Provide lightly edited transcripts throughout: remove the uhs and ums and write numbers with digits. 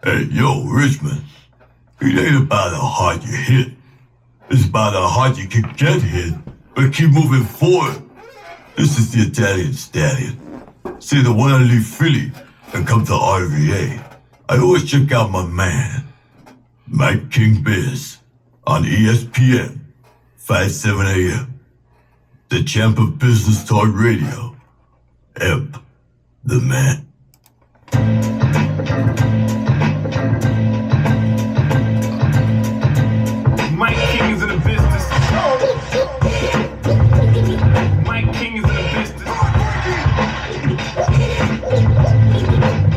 Hey, yo, Richmond, it ain't about how hard you hit. It's about how hard you can get hit, but keep moving forward. This is the Italian Stallion. See the one I leave Philly and come to RVA. I always check out my man, Mike King Biz, on ESPN, 5-7 a.m. The champ of business talk radio. Emp, the man. Mike King is in the business. Mike King is in the business.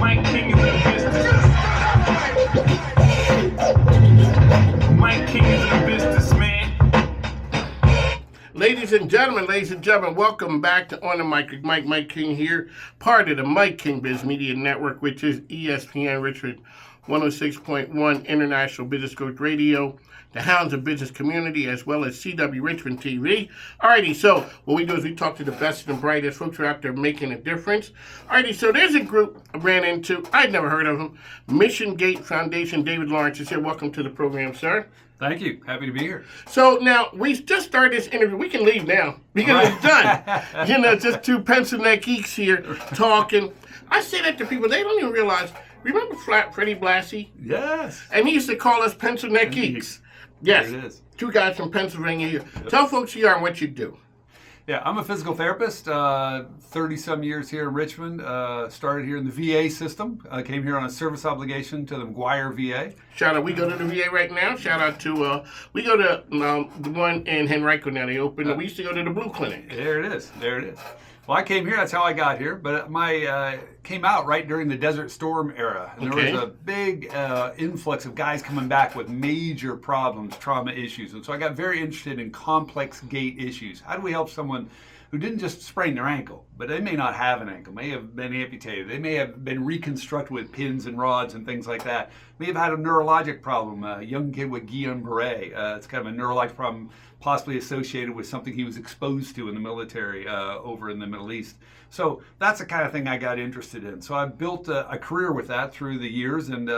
Mike King is in the business. Mike King is in the business, man. Ladies and gentlemen, welcome back to On the Mic with Mike King here, part of the Mike King Biz Media Network, which is ESPN Richmond 106.1 International Business Coach Radio, the Hounds of Business Community, as well as CW Richmond TV. Alrighty, so what we do is we talk to the best and brightest folks who are out there making a difference. Alrighty, so there's a group I ran into. I'd never heard of them. Mission GAIT Foundation. David Lawrence is here. Welcome to the program, sir. Thank you. Happy to be here. So now, we just started this interview. We can leave now because it's done. Just two pencil neck geeks here talking. I say that to people. They don't even realize. Remember Freddie Blassie? Yes. And he used to call us pencil neck geeks. Yes. There it is. Two guys from Pennsylvania here. Yep. Tell folks who you are and what you do. Yeah, I'm a physical therapist, 30-some years here in Richmond. Started here in the VA system. Came here on a service obligation to the McGuire VA. Shout out, we go to the VA right now. Shout out to, we go to the one in Henrico now. They opened, we used to go to the Blue Clinic. There it is. There it is. Well, I came here. That's how I got here. But my came out right during the Desert Storm era. And there was a big influx of guys coming back with major problems, trauma issues. And so I got very interested in complex gait issues. How do we help someone who didn't just sprain their ankle, but they may not have an ankle, may have been amputated, they may have been reconstructed with pins and rods and things like that, may have had a neurologic problem, a young kid with Guillain-Barré. It's kind of a neurologic problem possibly associated with something he was exposed to in the military over in the Middle East. So that's the kind of thing I got interested in. So I've built a career with that through the years, and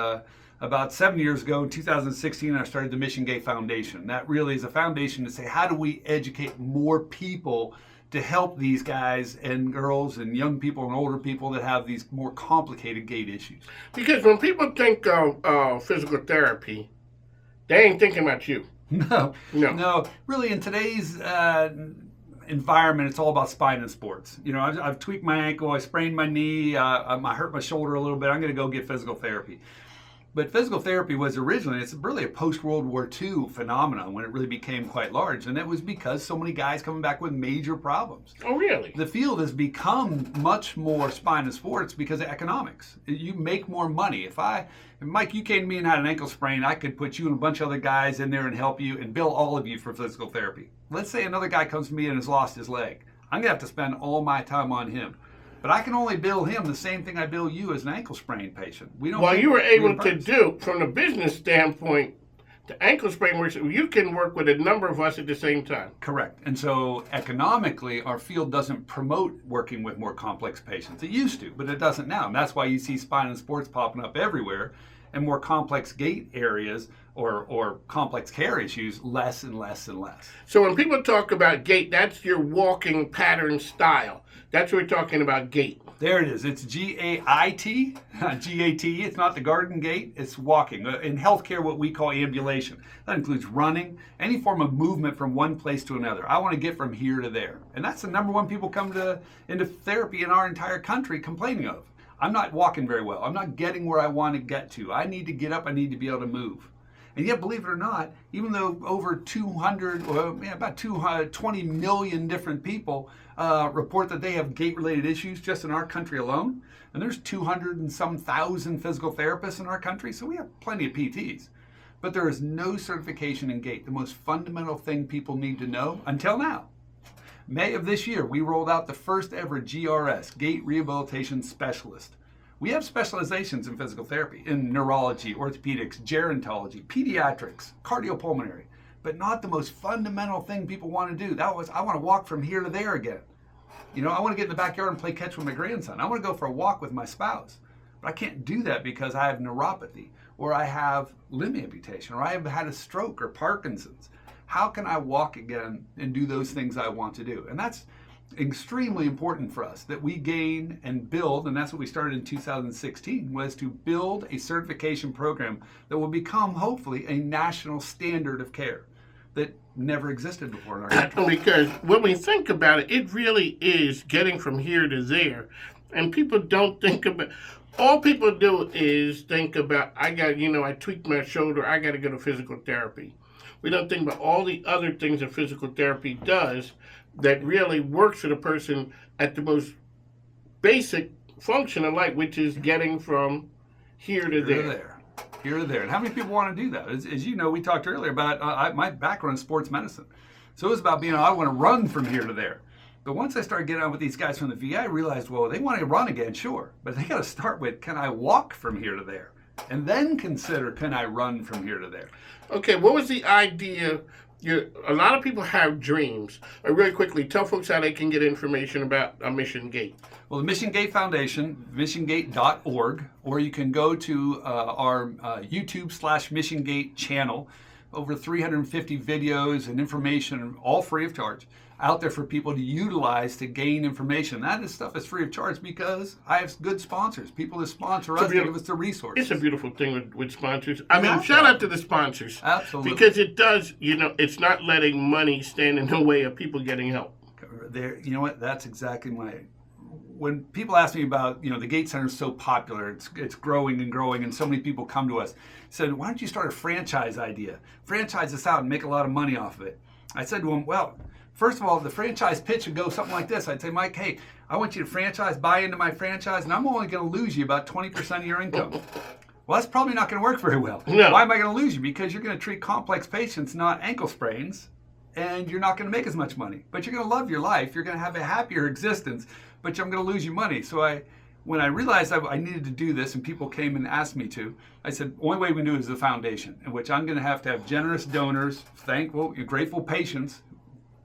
about 7 years ago, in 2016, I started the Mission GAIT Foundation. That really is a foundation to say, how do we educate more people to help these guys and girls and young people and older people that have these more complicated gait issues? Because when people think of physical therapy, they ain't thinking about you. No. Really, in today's environment, it's all about spine and sports. You know, I've tweaked my ankle, I sprained my knee, I hurt my shoulder a little bit. I'm going to go get physical therapy. But physical therapy was originally, it's really a post-World War II phenomenon when it really became quite large. And that was because so many guys coming back with major problems. Oh, really? The field has become much more spine and sports because of economics. You make more money. If Mike, you came to me and had an ankle sprain, I could put you and a bunch of other guys in there and help you and bill all of you for physical therapy. Let's say another guy comes to me and has lost his leg. I'm going to have to spend all my time on him. But I can only bill him the same thing I bill you as an ankle sprain patient. Well, you were able to do, from the business standpoint, the ankle sprain works, you can work with a number of us at the same time. Correct. And so economically, our field doesn't promote working with more complex patients. It used to, but it doesn't now. And that's why you see spine and sports popping up everywhere, and more complex gait areas or complex care issues, less and less and less. So when people talk about gait, that's your walking pattern style. That's what we're talking about, GAIT. There it is. It's G-A-I-T, G-A-T. It's not the garden gait. It's walking. In healthcare, what we call ambulation. That includes running, any form of movement from one place to another. I want to get from here to there. And that's the number one people come into therapy in our entire country complaining of. I'm not walking very well. I'm not getting where I want to get to. I need to get up. I need to be able to move. And yet, believe it or not, even though over 20 million different people report that they have gait-related issues just in our country alone, and there's 200 and some thousand physical therapists in our country, so we have plenty of PTs. But there is no certification in gait, the most fundamental thing people need to know until now. May of this year, we rolled out the first ever GRS, Gait Rehabilitation Specialist. We have specializations in physical therapy, in neurology, orthopedics, gerontology, pediatrics, cardiopulmonary, but not the most fundamental thing people want to do. That was, I want to walk from here to there again. You know, I want to get in the backyard and play catch with my grandson. I want to go for a walk with my spouse. But I can't do that because I have neuropathy, or I have limb amputation, or I have had a stroke or Parkinson's. How can I walk again and do those things I want to do? And that's extremely important for us, that we gain and build, and that's what we started in 2016, was to build a certification program that will become, hopefully, a national standard of care that never existed before in our country. Because when we think about it, it really is getting from here to there. And people don't think about, all people do is think about, I tweaked my shoulder, I got to go to physical therapy. We don't think about all the other things that physical therapy does that really works for the person at the most basic function of life, which is getting from here to there. Here or there. And how many people want to do that? As you know, we talked earlier about my background in sports medicine. So it was about being, I want to run from here to there. But once I started getting on with these guys from the VA, I realized, well, they want to run again, sure. But they got to start with, can I walk from here to there? And then consider, can I run from here to there? Okay, what was the idea? A lot of people have dreams. Really quickly, tell folks how they can get information about Mission GAIT. Well, the Mission GAIT Foundation, missiongate.org, or you can go to our YouTube/Mission GAIT channel. Over 350 videos and information, all free of charge, out there for people to utilize to gain information. That stuff is free of charge because I have good sponsors. People that sponsor us, give us the resources. It's a beautiful thing with sponsors. I mean, shout out to the sponsors. Absolutely. Because it does, it's not letting money stand in the way of people getting help. You know what? That's exactly when people ask me about, the GAIT Center is so popular, it's growing and growing, and so many people come to us, said, why don't you start a franchise idea? Franchise this out and make a lot of money off of it. I said to them, well, first of all, the franchise pitch would go something like this. I'd say, Mike, hey, I want you to buy into my franchise, and I'm only going to lose you about 20% of your income. Well, that's probably not going to work very well. No. Why am I going to lose you? Because you're going to treat complex patients, not ankle sprains, and you're not going to make as much money. But you're going to love your life. You're going to have a happier existence, but I'm going to lose you money. So when I realized I needed to do this and people came and asked me to, I said, the only way we can do it is the foundation, in which I'm going to have generous donors, thankful, grateful patients,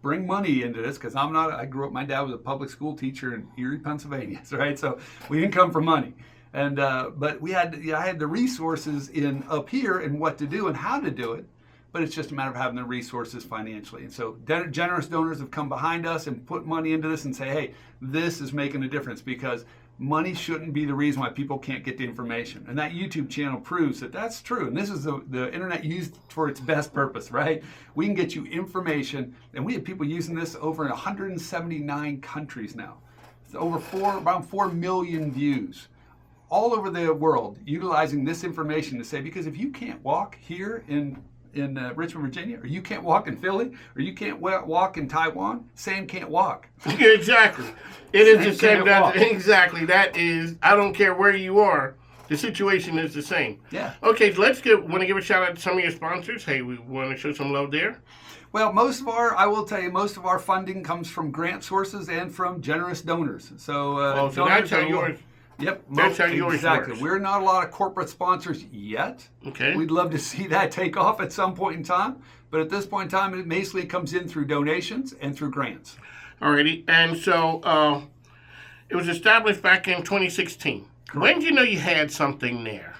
bring money into this, because I grew up, my dad was a public school teacher in Erie, Pennsylvania, right? So we didn't come from money. And but I had the resources up here and what to do and how to do it, but it's just a matter of having the resources financially. And so generous donors have come behind us and put money into this and say, hey, this is making a difference, because money shouldn't be the reason why people can't get the information. And that YouTube channel proves that that's true. And this is the internet used for its best purpose, right? We can get you information, and we have people using this over in 179 countries now. It's around 4 million views all over the world, utilizing this information to say, because if you can't walk here in Richmond, Virginia, or you can't walk in Philly, or you can't walk in Taiwan, Sam can't walk. Exactly. It is the same. Exactly. That is, I don't care where you are, the situation is the same. Yeah. Okay, so want to give a shout out to some of your sponsors. Hey, we want to show some love there. Well, I will tell you, most of our funding comes from grant sources and from generous donors. So, so that's how yours. Yep, that's how yours exactly. works. We're not a lot of corporate sponsors yet. Okay. We'd love to see that take off at some point in time, but at this point in time, it basically comes in through donations and through grants. Alrighty, and so it was established back in 2016. Correct. When did you know you had something there?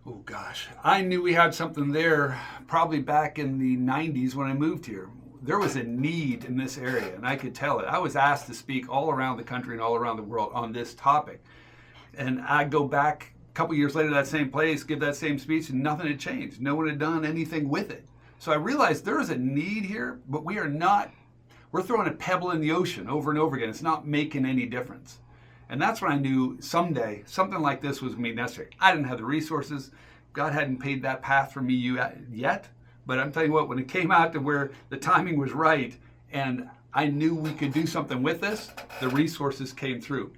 Oh gosh, I knew we had something there probably back in the 90s when I moved here. There was a need in this area, and I could tell it. I was asked to speak all around the country and all around the world on this topic. And I'd go back a couple years later to that same place, give that same speech, and nothing had changed. No one had done anything with it. So I realized there is a need here, but we're throwing a pebble in the ocean over and over again. It's not making any difference. And that's when I knew someday something like this was going to be necessary. I didn't have the resources. God hadn't paid that path for me yet. But I'm telling you what, when it came out to where the timing was right and I knew we could do something with this, the resources came through.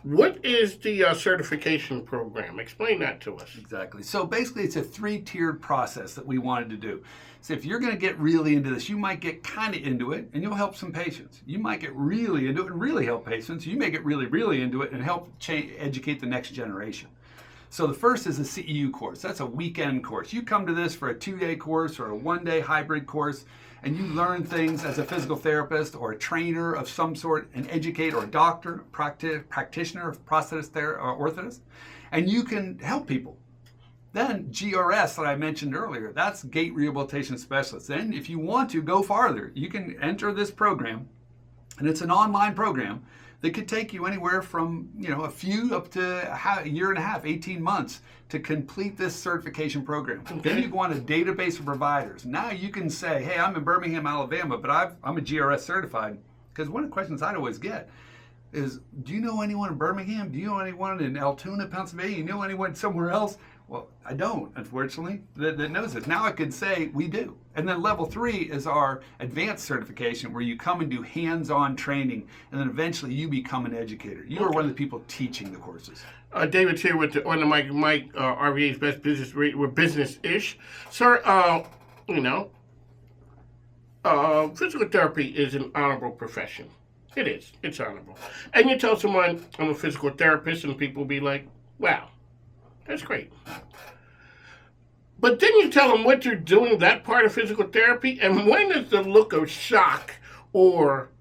What is the certification program? Explain that to us. Exactly. So basically, it's a 3-tiered process that we wanted to do. So if you're going to get really into this, you might get kind of into it, and you'll help some patients. You might get really into it and really help patients. You may get really, really into it and help educate the next generation. So the first is a CEU course. That's a weekend course. You come to this for a 2-day course or a 1-day hybrid course, and you learn things as a physical therapist or a trainer of some sort, an educator or a doctor, practitioner, prosthetist or orthotist, and you can help people. Then GRS that I mentioned earlier, that's GAIT Rehabilitation Specialist. Then if you want to go farther, you can enter this program, and it's an online program that could take you anywhere from a few up to a year and a half, 18 months to complete this certification program. Okay. Then you go on a database of providers. Now you can say, hey, I'm in Birmingham, Alabama, but I'm a GRS certified. Because one of the questions I'd always get is, do you know anyone in Birmingham? Do you know anyone in Altoona, Pennsylvania? You know anyone somewhere else? Well, I don't, unfortunately, that knows it. Now I could say we do. And then level 3 is our advanced certification, where you come and do hands-on training, and then eventually you become an educator. You are one of the people teaching the courses. David's here with on the mic, RVA's Best Business Radio. We're business-ish. Sir, physical therapy is an honorable profession. It is. It's honorable. And you tell someone, I'm a physical therapist, and people be like, wow, that's great. But then you tell them what you're doing, that part of physical therapy, and when does the look of shock or,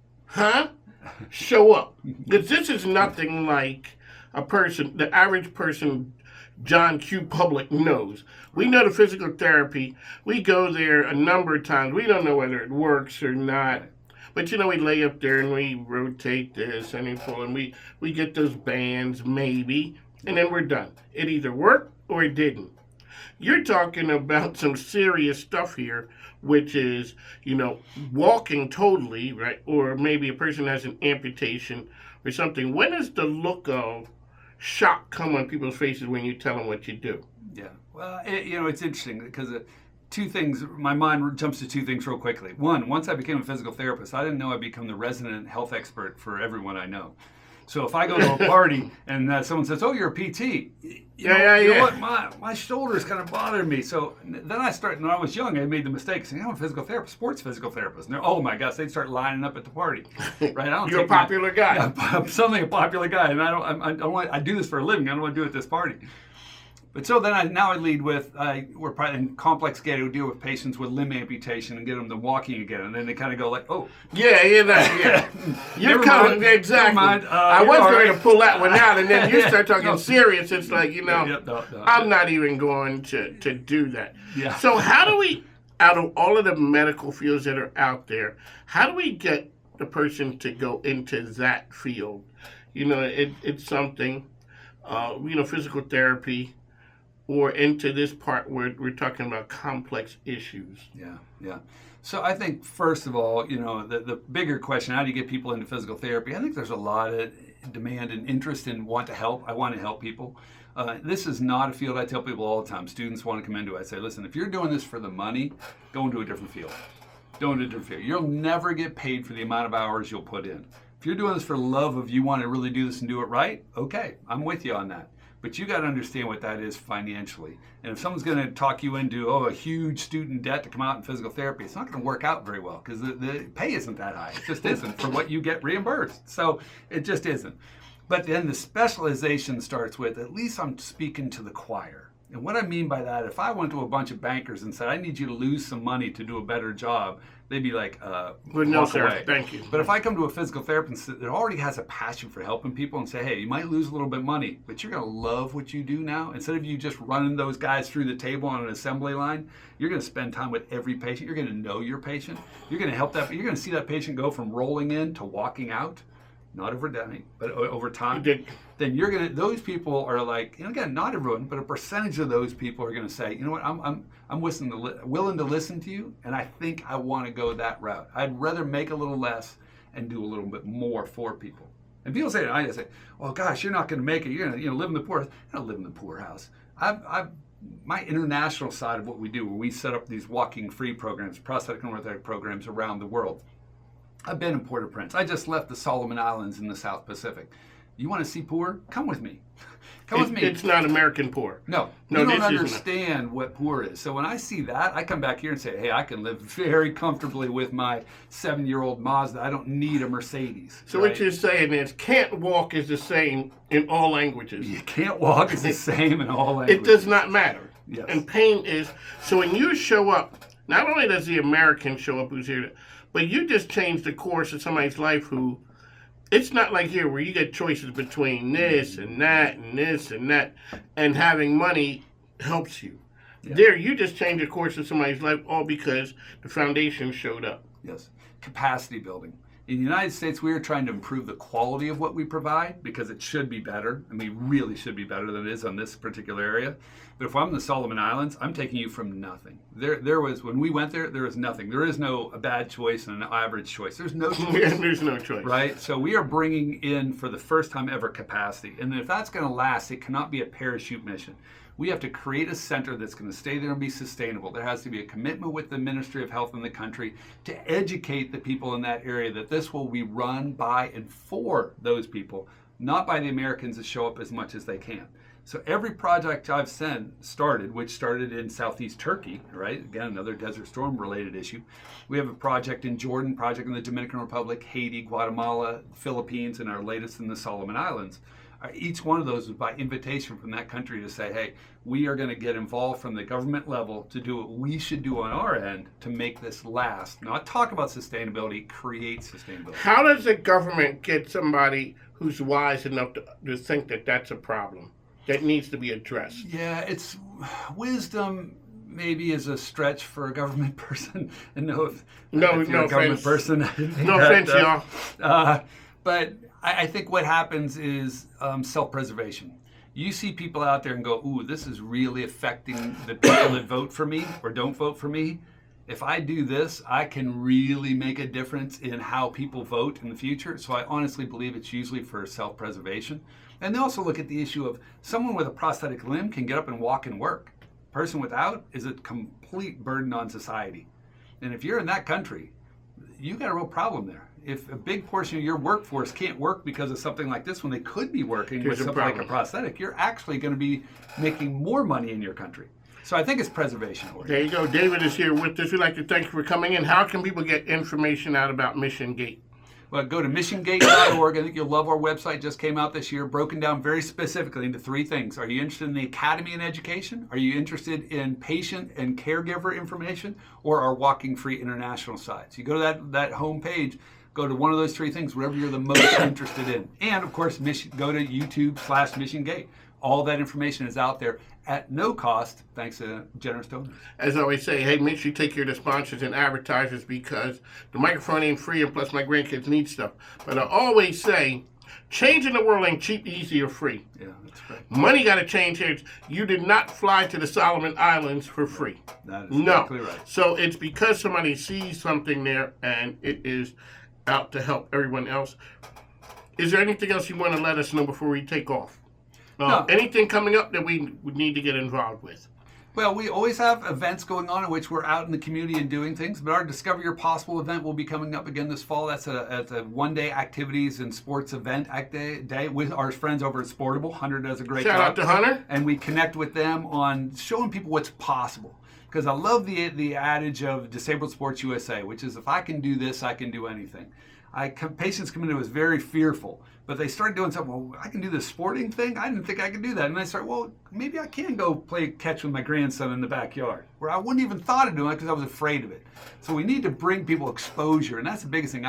show up? Because this is nothing like a person, the average person John Q. Public knows. We know the physical therapy. We go there a number of times. We don't know whether it works or not. But we lay up there and we rotate this and we pull and we get those bands maybe, and then we're done. It either worked or it didn't. You're talking about some serious stuff here, which is, walking totally, right? Or maybe a person has an amputation or something. When does the look of shock come on people's faces when you tell them what you do? Yeah, well, it's interesting because two things, my mind jumps to two things real quickly. One, once I became a physical therapist, I didn't know I'd become the resident health expert for everyone I know. So if I go to a party and someone says, "Oh, you're a PT," you know what? My shoulders kind of bothered me. So then when I was young, I made the mistake saying, "I'm a physical therapist, sports physical therapist." And oh my gosh, they'd start lining up at the party. Right? You're a popular guy. I'm suddenly a popular guy, and I do this for a living. I don't want to do it at this party. But so then I lead with, we're probably in complex care to deal with patients with limb amputation and get them to walking again. And then they kind of go like, oh. Yeah. You're coming, exactly. I was going to pull that one out, and then you start talking serious. It's like, I'm not even going to do that. Yeah. So how do we, out of all of the medical fields that are out there, how do we get the person to go into that field? It's something, physical therapy, or into this part where we're talking about complex issues. Yeah. So I think, first of all, the bigger question, how do you get people into physical therapy? I think there's a lot of demand and interest in want to help. I want to help people. This is not a field I tell people all the time. Students want to come into it. I say, listen, if you're doing this for the money, go into a different field. You'll never get paid for the amount of hours you'll put in. If you're doing this for love of you want to really do this and do it right, okay, I'm with you on that. But you got to understand what that is financially. And if someone's going to talk you into, a huge student debt to come out in physical therapy, it's not going to work out very well because the pay isn't that high. It just isn't for what you get reimbursed. So it just isn't. But then the specialization starts with, at least I'm speaking to the choir. And what I mean by that, if I went to a bunch of bankers and said, I need you to lose some money to do a better job, they'd be like, no, sir, away. Thank you. But if I come to a physical therapist that already has a passion for helping people and say, hey, you might lose a little bit of money, but you're going to love what you do now. Instead of you just running those guys through the table on an assembly line, you're going to spend time with every patient. You're going to know your patient. You're going to help that. You're going to see that patient go from rolling in to walking out. Not overnight, but over time. Then you're gonna. Those people are like, again, not everyone, but a percentage of those people are gonna say, you know what, I'm willing to listen to you, and I think I want to go that route. I'd rather make a little less and do a little bit more for people. And people say, I say, well, gosh, you're not gonna make it. You're gonna, live in the poorhouse. I don't live in the poorhouse. My international side of what we do, where we set up these walking free programs, prosthetic and orthopedic programs around the world. I've been in Port-au-Prince. I just left the Solomon Islands in the South Pacific. You want to see poor? Come with me. Come with me. It's not American poor. No, No, you this don't isn't. understand what poor is. So when I see that, I come back here and say, hey, I can live very comfortably with my 7-year-old Mazda. I don't need a Mercedes. So right? what you're saying is can't walk is the same in all languages. You can't walk is the same in all It languages. does not matter. Yes. And pain is, so when you show up, not only does the American show up who's here, but you just change the course of somebody's life who, it's not like here where you get choices between this and that and this and that, and having money helps you. Yeah. There, you just change the course of somebody's life all because the foundation showed up. Yes. Capacity building. In the United States, we are trying to improve the quality of what we provide because it should be better, and we really should be better than it is on this particular area. But if I'm in the Solomon Islands, I'm taking you from nothing. There was, when we went there was nothing. There is no a bad choice and an average choice. There's no choice. There's no choice. Right? So we are bringing in, for the first time ever, capacity. And if that's going to last, it cannot be a parachute mission. We have to create a center that's going to stay there and be sustainable. There has to be a commitment with the Ministry of Health in the country to educate the people in that area that this will be run by and for those people, not by the Americans that show up as much as they can. So every project I've started, which started in southeast Turkey, right? Again, another Desert Storm related issue. We have a project in Jordan, project in the Dominican Republic, Haiti, Guatemala, Philippines, and our latest in the Solomon Islands. Each one of those was by invitation from that country to say, hey, we are going to get involved from the government level to do what we should do on our end to make this last. Not talk about sustainability, create sustainability. How does the government get somebody who's wise enough to think that that's a problem that needs to be addressed? Yeah, it's wisdom. Maybe is a stretch for a government person. And if you're a government offense. person, No offense, y'all. But I think what happens is self-preservation. You see people out there and go, ooh, this is really affecting the people that vote for me or don't vote for me. If I do this, I can really make a difference in how people vote in the future. So I honestly believe it's usually for self-preservation. And they also look at the issue of someone with a prosthetic limb can get up and walk and work. A person without is a complete burden on society. And if you're in that country, you got a real problem there. If a big portion of your workforce can't work because of something like this when they could be working with something like a prosthetic, you're actually going to be making more money in your country. So I think it's preservation. There you go. David is here with us. We'd like to thank you for coming in. How can people get information out about Mission GAIT? Well, go to missiongate.org. I think you'll love our website. Just came out this year, broken down very specifically into 3 things. Are you interested in the academy and education? Are you interested in patient and caregiver information? Or our Walking Free International sites? You go to that home page, go to one of those 3 things, whatever you're the most interested in. And of course, go to YouTube/MissionGate. All that information is out there at no cost, thanks to generous donors. As I always say, hey, make sure you take care of the sponsors and advertisers because the microphone ain't free and plus my grandkids need stuff. But I always say, changing the world ain't cheap, easy, or free. Yeah, that's right. Money got to change here. You did not fly to the Solomon Islands for free. That is exactly right. So it's because somebody sees something there and it is out to help everyone else. Is there anything else you want to let us know before we take off? No. Anything coming up that we would need to get involved with? Well, we always have events going on in which we're out in the community and doing things, but our Discover Your Possible event will be coming up again this fall. That's a one-day activities and sports event day with our friends over at Sportable. Hunter does a great job. Shout out to Hunter. And we connect with them on showing people what's possible. Because I love the adage of Disabled Sports USA, which is if I can do this, I can do anything. Patients come into us very fearful, but they start doing something, well, I can do this sporting thing? I didn't think I could do that. And I start, well, maybe I can go play catch with my grandson in the backyard, where I wouldn't even thought of doing it because I was afraid of it. So we need to bring people exposure, and that's the biggest thing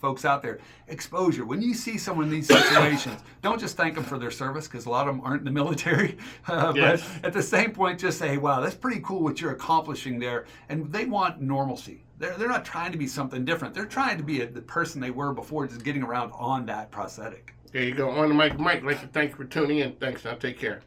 folks out there, exposure. When you see someone in these situations, don't just thank them for their service, because a lot of them aren't in the military, Yes. But at the same point, just say, hey, wow, that's pretty cool what you're accomplishing there, and they want normalcy. They're not trying to be something different. They're trying to be the person they were before, just getting around on that prosthetic. There you go. On the mic, Mike. I'd like to thank you for tuning in. Thanks. Now take care.